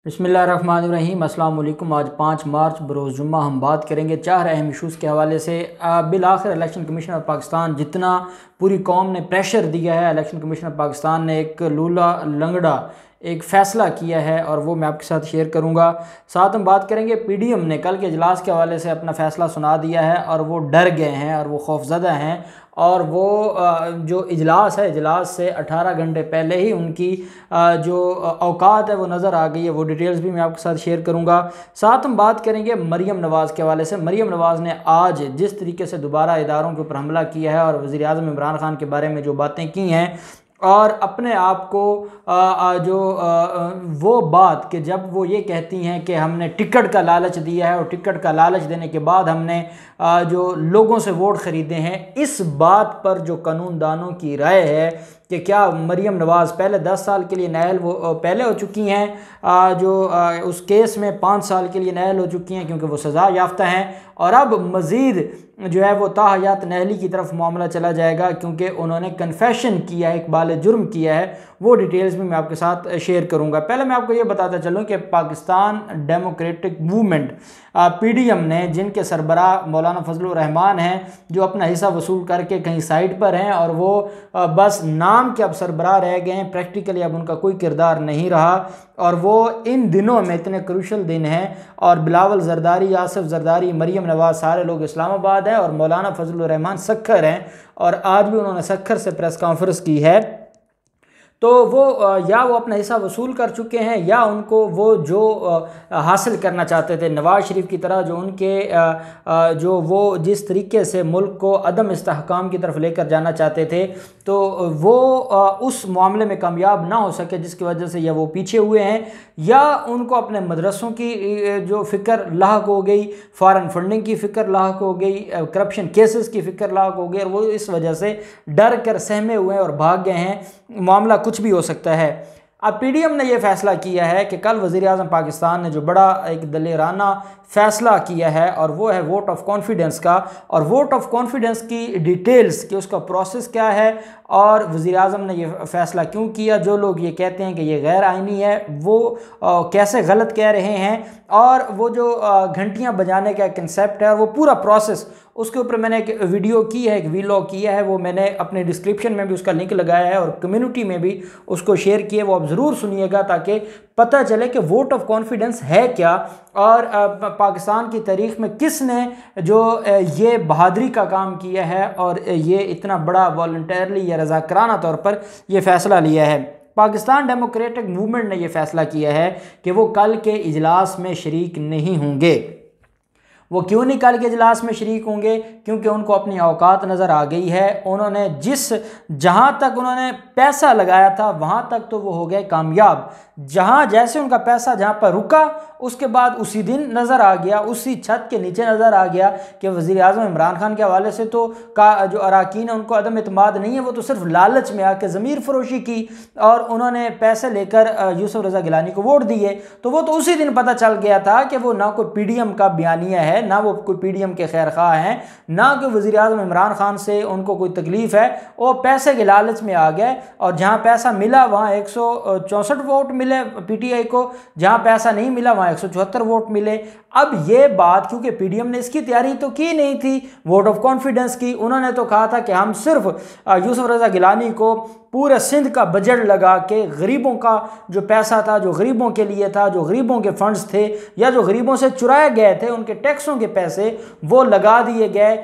बिस्मिल्लाहिर्रहमानिर्रहीम। अस्सलाम वालेकुम। आज 5 मार्च बरोज़ जुम्मा हम बात करेंगे 4 अहम इशूज़ के हवाले से। बिलाखिर इलेक्शन कमीशन ऑफ पाकिस्तान जितना पूरी कौम ने प्रेशर दिया है, इलेक्शन कमीशन ऑफ पाकिस्तान ने एक लूला लंगड़ा एक फ़ैसला किया है और वो मैं आपके साथ शेयर करूंगा। साथ हम बात करेंगे पीडीएम ने कल के इजलास के हवाले से अपना फ़ैसला सुना दिया है और वो डर गए हैं और वो खौफज़दा हैं और वो जो इजलास है, इजलास से 18 घंटे पहले ही उनकी जो औकात है वो नज़र आ गई है। वो डिटेल्स भी मैं आपके साथ शेयर करूंगा। साथ हम बात करेंगे मरियम नवाज़ के हवाले से। मरियम नवाज़ ने आज जिस तरीके से दोबारा इदारों के ऊपर हमला किया है और वज़ीर आज़म इमरान खान के बारे में जो बातें की हैं और अपने आप को वो बात कि जब वो ये कहती हैं कि हमने टिकट का लालच दिया है और टिकट का लालच देने के बाद हमने जो लोगों से वोट ख़रीदे हैं, इस बात पर जो कानूनदानों की राय है कि क्या मरियम नवाज़ पहले 10 साल के लिए नाअहल वो पहले हो चुकी हैं, उस केस में 5 साल के लिए नाअहल हो चुकी हैं क्योंकि वो सज़ा याफ्ता हैं और अब मज़ीद जो है वो ताहयात नाअहली की तरफ मामला चला जाएगा क्योंकि उन्होंने कन्फेशन किया है, इकबाल जुर्म किया है। वो डिटेल्स भी मैं आपके साथ शेयर करूंगा। पहले मैं आपको ये बताता चलूं कि पाकिस्तान डेमोक्रेटिक मूवमेंट पीडीएम ने, जिनके सरबराह मौलाना फजलुर रहमान हैं, जो अपना हिस्सा वसूल करके कहीं साइड पर हैं और वो बस नाम के अब सरबराह रह गए हैं, प्रैक्टिकली अब उनका कोई किरदार नहीं रहा और वो इन दिनों में इतने क्रूशल दिन हैं और बिलावल जरदारी, आसिफ जरदारी, मरियम नवाज़ सारे लोग इस्लामाबाद हैं और मौलाना फजलुर रहमान सक्खर हैं और आज भी उन्होंने सक्खर से प्रेस कॉन्फ्रेंस की है। तो वो या वो अपना हिस्सा वसूल कर चुके हैं या उनको वो जो हासिल करना चाहते थे नवाज़ शरीफ की तरह, जो उनके जो वो जिस तरीके से मुल्क को अदम इस्तेहकाम की तरफ लेकर जाना चाहते थे, तो वो उस मामले में कामयाब ना हो सके, जिसकी वजह से या वो पीछे हुए हैं या उनको अपने मदरसों की जो फ़िक्र लाहक हो गई, फ़ॉरेन फंडिंग की फ़िक्र लाहक हो गई, करप्शन केसेस की फ़िक्र लाहक हो गई और वो इस वजह से डर कर सहमे हुए हैं और भाग गए हैं। मामला कुछ भी हो सकता है। अब पीडीएम ने यह फैसला किया है कि कल वज़ीर आज़म पाकिस्तान ने जो बड़ा एक दलेराना फ़ैसला किया है और वो है वोट ऑफ कॉन्फिडेंस का, और वोट ऑफ कॉन्फिडेंस की डिटेल्स कि उसका प्रोसेस क्या है और वज़ीर आज़म ने यह फ़ैसला क्यों किया, जो लोग ये कहते हैं कि ये गैर आइनी है वो कैसे गलत कह रहे हैं, और वो जो घंटियाँ बजाने का कंसेप्ट है और वो पूरा प्रोसेस, उसके ऊपर मैंने एक वीडियो की है, एक वीलॉग किया है, वो मैंने अपने डिस्क्रिप्शन में भी उसका लिंक लगाया है और कम्युनिटी में भी उसको शेयर किया। वो आप ज़रूर सुनिएगा ताकि पता चले कि वोट ऑफ कॉन्फिडेंस है क्या और पाकिस्तान की तारीख़ में किसने जो ये बहादरी का काम किया है और ये इतना बड़ा वॉलंटरली या रज़ाकराना तौर पर यह फ़ैसला लिया है। पाकिस्तान डेमोक्रेटिक मूवमेंट ने यह फ़ैसला किया है कि वो कल के इजलास में शरीक नहीं होंगे। वो क्यों नहीं कल के इजलास में शरीक होंगे? क्योंकि उनको अपनी औकात नज़र आ गई है। उन्होंने जहाँ तक उन्होंने पैसा लगाया था वहाँ तक तो वो हो गए कामयाब। जैसे उनका पैसा जहाँ पर रुका उसके बाद उसी दिन नज़र आ गया, उसी छत के नीचे नज़र आ गया कि वज़ीर आज़म इमरान खान के हवाले से तो जो अराकीन है उनको अदम इत्माद नहीं है, वो तो सिर्फ लालच में आके ज़मीर फरोशी की और उन्होंने पैसे लेकर यूसुफ रज़ा गिलानी को वोट दिए। तो वो तो उसी दिन पता चल गया था कि वो ना कोई पीडीएम का बयानिया है, ना वो कोई पीडीएम के खैर खा हैं, ना कि वज़ीर आज़म इमरान खान से उनको कोई तकलीफ़ है। वो पैसे के लालच में आ गए और जहाँ पैसा मिला वहाँ 164 वोट मिले पीटीआई को, जहाँ पैसा नहीं मिला वहाँ 174 वोट मिले। अब ये बात, क्योंकि पीडीएम ने इसकी तैयारी तो की नहीं थी वोट ऑफ कॉन्फिडेंस की, उन्होंने तो कहा था कि हम सिर्फ यूसुफ रज़ा गिलानी को पूरे सिंध का बजट लगा के गरीबों का जो पैसा था, जो गरीबों के लिए था, जो गरीबों के फंड्स थे या जो गरीबों से चुराए गए थे, उनके टैक्सों के पैसे वो लगा दिए गए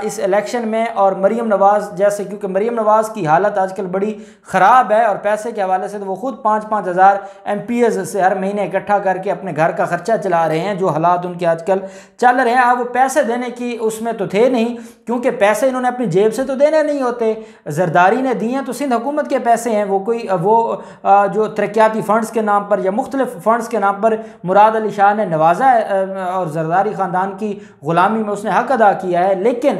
इस इलेक्शन में। और मरियम नवाज़ जैसे, क्योंकि मरियम नवाज़ की हालत आजकल बड़ी ख़राब है और पैसे के हवाले से तो वो खुद 5-5 हज़ार MPs से हर महीने इकट्ठा करके अपने घर का खर्चा चला रहे हैं, जो हालात उनके आजकल चल रहे हैं। अब वो पैसे देने की उसमें तो थे नहीं, क्योंकि पैसे इन्होंने अपनी जेब से तो देने नहीं होते, जरदारी ने दिए हैं तो सिंध हुकूमत के पैसे हैं, वो जो तरक्याती फ़ंड्स के नाम पर या मुख्तलिफ फ़ंड्स के नाम पर मुराद अली शाह ने नवाजा है और जरदारी ख़ानदान की ग़ुलामी में उसने हक अदा किया है। लेकिन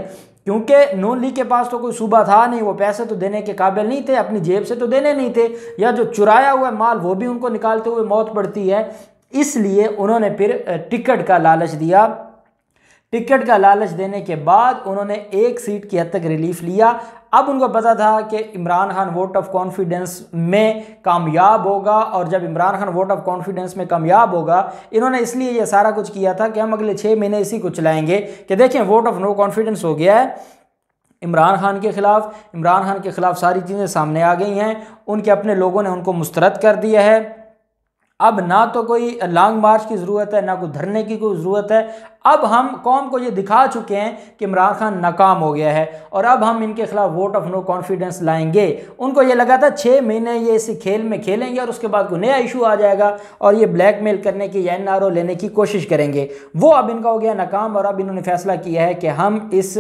क्योंकि नून लीग के पास तो कोई सूबा था नहीं, वो पैसे तो देने के काबिल नहीं थे, अपनी जेब से तो देने नहीं थे, या जो चुराया हुआ माल वो भी उनको निकालते हुए मौत पड़ती है, इसलिए उन्होंने फिर टिकट का लालच दिया टिकट का लालच देने के बाद उन्होंने एक सीट की हद तक रिलीफ लिया। अब उनको पता था कि Imran Khan vote of confidence में कामयाब होगा, और जब Imran Khan vote of confidence में कामयाब होगा, इन्होंने इसलिए ये सारा कुछ किया था कि हम अगले 6 महीने इसी को चलाएंगे कि देखें वोट ऑफ नो कॉन्फिडेंस हो गया है इमरान खान के ख़िलाफ़ सारी चीज़ें सामने आ गई हैं, उनके अपने लोगों ने उनको मुस्तरद कर दिया है। अब ना तो कोई लॉन्ग मार्च की ज़रूरत है, ना कोई धरने की कोई ज़रूरत है। अब हम कौम को ये दिखा चुके हैं कि इमरान खान नाकाम हो गया है, और अब हम इनके खिलाफ वोट ऑफ नो कॉन्फिडेंस लाएंगे। उनको ये लगा था 6 महीने ये इसी खेल में खेलेंगे और उसके बाद कोई नया इशू आ जाएगा और ये ब्लैकमेल करने की या NRO लेने की कोशिश करेंगे। वो अब इनका हो गया नाकाम, और अब इन्होंने फैसला किया है कि हम इस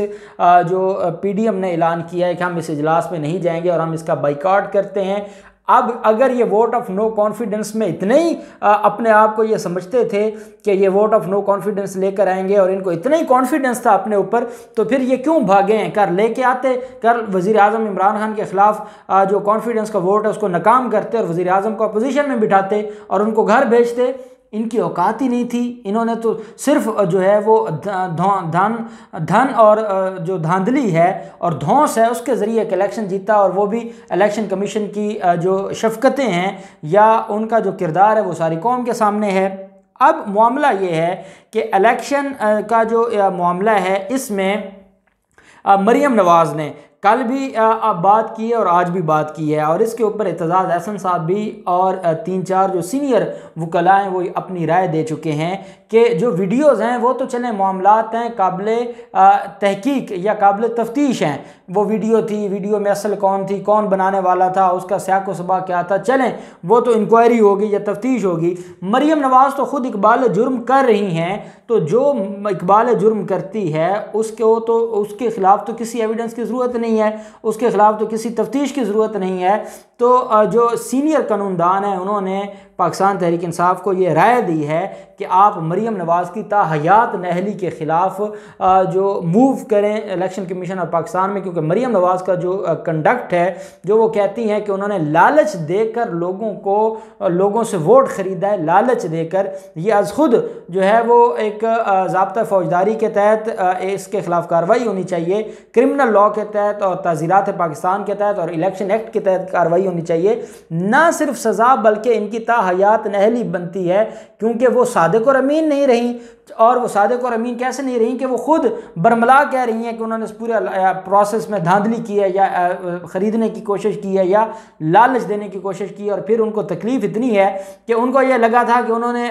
जो PDM ने ऐलान किया है कि हम इस इजलास में नहीं जाएंगे और हम इसका बाइकआउट करते हैं। अब अगर ये वोट ऑफ नो कॉन्फिडेंस में इतने ही अपने आप को ये समझते थे कि ये वोट ऑफ नो कॉन्फिडेंस लेकर आएंगे और इनको इतना ही कॉन्फिडेंस था अपने ऊपर, तो फिर ये क्यों भागे हैं? कर लेके आते, कर वज़ीर आज़म इमरान खान के ख़िलाफ़ जो कॉन्फिडेंस का वोट है उसको नाकाम करते और वज़ीर आज़म को अपोजिशन में बिठाते और उनको घर भेजते। इनकी औकात ही नहीं थी। इन्होंने तो सिर्फ जो है वो धन और जो धांधली है और धौंस है उसके ज़रिए एक इलेक्शन जीता, और वो भी इलेक्शन कमीशन की जो शफ़क़तें हैं या उनका जो किरदार है वो सारी कौम के सामने है। अब मामला ये है कि इलेक्शन का जो मामला है इसमें मरीम नवाज़ ने कल भी बात की है और आज भी बात की है, और इसके ऊपर एतजाज़ अहसन साहब भी और 3-4 जो सीनियर वकला हैं वो अपनी राय दे चुके हैं कि जो वीडियोज़ हैं वो तो चलें मामलात हैं काबिले तहकीक या काबिले तफ्तीश हैं। वो वीडियो में असल कौन थी, कौन बनाने वाला था, उसका स्याक़ व सबा क्या था, चलें वो तो इंक्वायरी होगी या तफ्तीश होगी। मरीम नवाज़ तो ख़ुद इकबाल जुर्म कर रही हैं, तो जो इकबाल जुर्म करती है उसके ख़िलाफ़ तो किसी एविडेंस की ज़रूरत नहीं है, उसके ख़िलाफ़ तो किसी तफ्तीश की ज़रूरत नहीं है। तो जो सीनियर कानूनदान हैं उन्होंने पाकिस्तान तहरीक इंसाफ को ये राय दी है कि आप मरीम नवाज़ की ताहयात नहली के ख़िलाफ़ जो मूव करें इलेक्शन कमीशन और पाकिस्तान में, क्योंकि मरीम नवाज़ का जो कंडक्ट है, जो वो कहती हैं कि उन्होंने लालच देकर लोगों से वोट ख़रीदा है, लालच देकर। ये अज़ खुद जो है वो एक ज़ाब्ता फ़ौजदारी के तहत इसके ख़िलाफ़ कार्रवाई होनी चाहिए, क्रिमिनल लॉ के तहत और ताज़ीरात पाकिस्तान के तहत और इलेक्शन एक्ट के तहत कार्रवाई होनी चाहिए। ना सिर्फ सज़ा बल्कि इनकी ताहयात नहली बनती है, क्योंकि वो सादिक और अमीन नहीं रही। और वो सादिक और अमीन कैसे नहीं रही कि वो खुद बरमला कह रही हैं कि उन्होंने इस पूरे प्रोसेस में धांधली की है या ख़रीदने की कोशिश की है या लालच देने की कोशिश की, और फिर उनको तकलीफ़ इतनी है कि उनको ये लगा था कि उन्होंने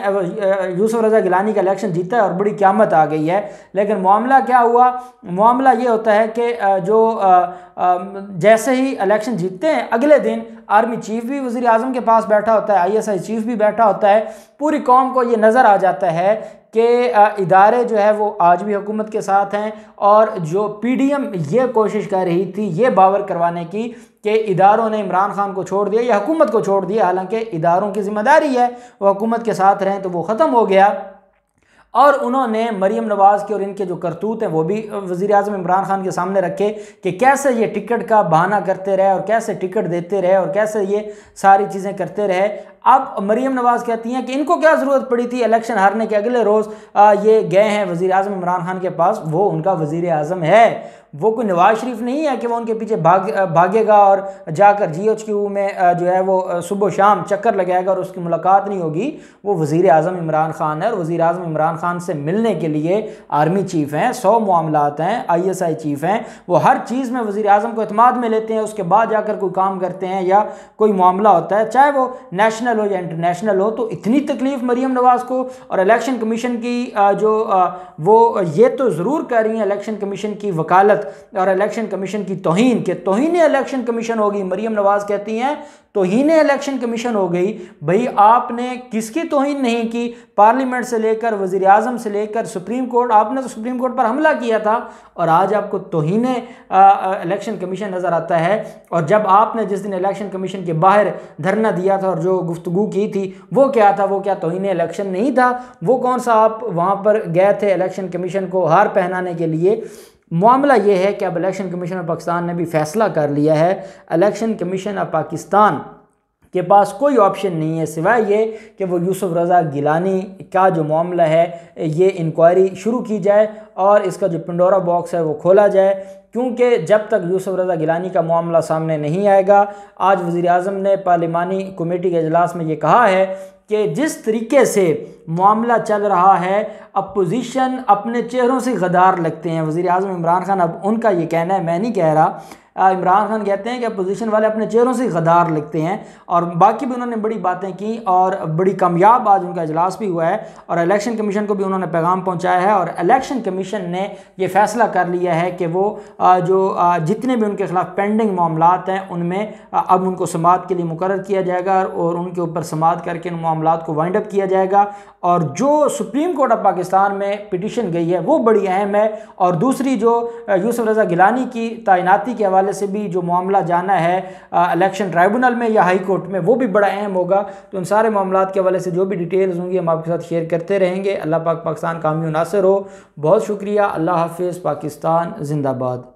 यूसुफ रज़ा गिलानी का इलेक्शन जीता है और बड़ी क़यामत आ गई है। लेकिन मामला क्या हुआ? मामला ये होता है कि जैसे ही इलेक्शन जीतते हैं अगले दिन आर्मी चीफ भी वज़ीर आज़म के पास बैठा होता है, ISI चीफ भी बैठा होता है। पूरी कौम को ये नज़र आ जाता है कि इदारे जो है वो आज भी हुकूमत के साथ हैं, और जो PDM ये कोशिश कर रही थी ये बावर करवाने की कि इदारों ने इमरान खान को छोड़ दिया या हुकूमत को छोड़ दिया, हालांकि इदारों की ज़िम्मेदारी है वो हुकूमत के साथ रहें, तो वो ख़त्म हो गया। और उन्होंने मरीम नवाज़ के और इनके जो करतूत हैं वो भी वज़ीर आज़म इमरान खान के सामने रखे कि कैसे ये टिकट का बहाना करते रहे और कैसे टिकट देते रहे और कैसे ये सारी चीज़ें करते रहे। अब मरीम नवाज़ कहती हैं कि इनको क्या ज़रूरत पड़ी थी, इलेक्शन हारने के अगले रोज़ ये गए हैं वज़ीर आज़म इमरान खान के पास, वो उनका वज़ीर आज़म है, वो कोई नवाज शरीफ नहीं है कि वो उनके पीछे भागेगा और जाकर GHQ में जो है वो सुबह शाम चक्कर लगाएगा और उसकी मुलाकात नहीं होगी। वो वज़ीर आज़म इमरान खान है, और वज़ीर आज़म इमरान खान से मिलने के लिए आर्मी चीफ़ हैं, 100 मामलात हैं, ISI चीफ़ हैं, वो हर चीज़ में वज़ीर आज़म को एतमाद में लेते हैं, उसके बाद जाकर कोई काम करते हैं या कोई मामला होता है, चाहे वो नेशनल हो या इंटरनेशनल हो। तो इतनी तकलीफ़ मरीम नवाज़ को, और इलेक्शन कमीशन की वो ये तो ज़रूर कर रही हैं इलेक्शन कमीशन की वकालत और इलेक्शन कमीशन की तौहीन के तौहीन इलेक्शन कमीशन होगी। मरीम नवाज़ कहती हैं तौहीन इलेक्शन कमीशन हो गई। भाई आपने किसकी तौहीन नहीं की? पार्लियामेंट से लेकर वज़ीर आज़म से लेकर सुप्रीम कोर्ट, आपने तो सुप्रीम कोर्ट पर हमला किया था, और आज आपको तौहीन इलेक्शन कमीशन नज़र आता है। और जब आपने जिस दिन इलेक्शन कमीशन के बाहर धरना दिया था और जो गुफ्तगू की थी वो क्या था? वो क्या तौहीन इलेक्शन नहीं था? वो कौन सा आप वहाँ पर गए थे इलेक्शन कमीशन को हार पहनाने के लिए? मामला ये है कि अब इलेक्शन कमीशन ऑफ पाकिस्तान ने भी फैसला कर लिया है, इलेक्शन कमीशन ऑफ पाकिस्तान के पास कोई ऑप्शन नहीं है सिवाय ये कि वो यूसुफ रज़ा गिलानी का जो मामला है ये इंक्वायरी शुरू की जाए और इसका जो पंडोरा बॉक्स है वो खोला जाए, क्योंकि जब तक यूसुफ रज़ा गिलानी का मामला सामने नहीं आएगा, आज वज़ीर आज़म ने पार्लिमानी कमेटी के इजलास में ये कहा है कि जिस तरीके से मामला चल रहा है अपोजिशन अपने चेहरों से गद्दार लगते हैं। वज़ीर आज़म इमरान खान, अब उनका ये कहना है, मैं नहीं कह रहा, इमरान खान कहते हैं कि अपोजिशन वाले अपने चेहरों से गद्दार लगते हैं। और बाकी भी उन्होंने बड़ी बातें की और बड़ी कामयाब आज उनका इजलास भी हुआ है और इलेक्शन कमीशन को भी उन्होंने पैगाम पहुंचाया है और इलेक्शन कमीशन ने ये फैसला कर लिया है कि वो जितने भी उनके खिलाफ पेंडिंग मामलात हैं उनमें अब उनको समाअत के लिए मुकर्रर किया जाएगा और उनके ऊपर समाअत करके उन मामलात को वाइंड अप किया जाएगा। और जो सुप्रीम कोर्ट ऑफ पाकिस्तान में पिटीशन गई है वो बड़ी अहम है। और दूसरी जो यूसुफ रज़ा गिलानी की तैनाती के हवाले से भी जो मामला जाना है इलेक्शन ट्राइब्यूनल में या हाई कोर्ट में, वो भी बड़ा अहम होगा। तो उन सारे मामलात के हवाले से जो भी डिटेल्स होंगी हम आपके साथ शेयर करते रहेंगे। अल्लाह पाक पाकिस्तान कामयाब नासिर हो। बहुत शुक्रिया। अल्लाह हाफिज़। पाकिस्तान जिंदाबाद।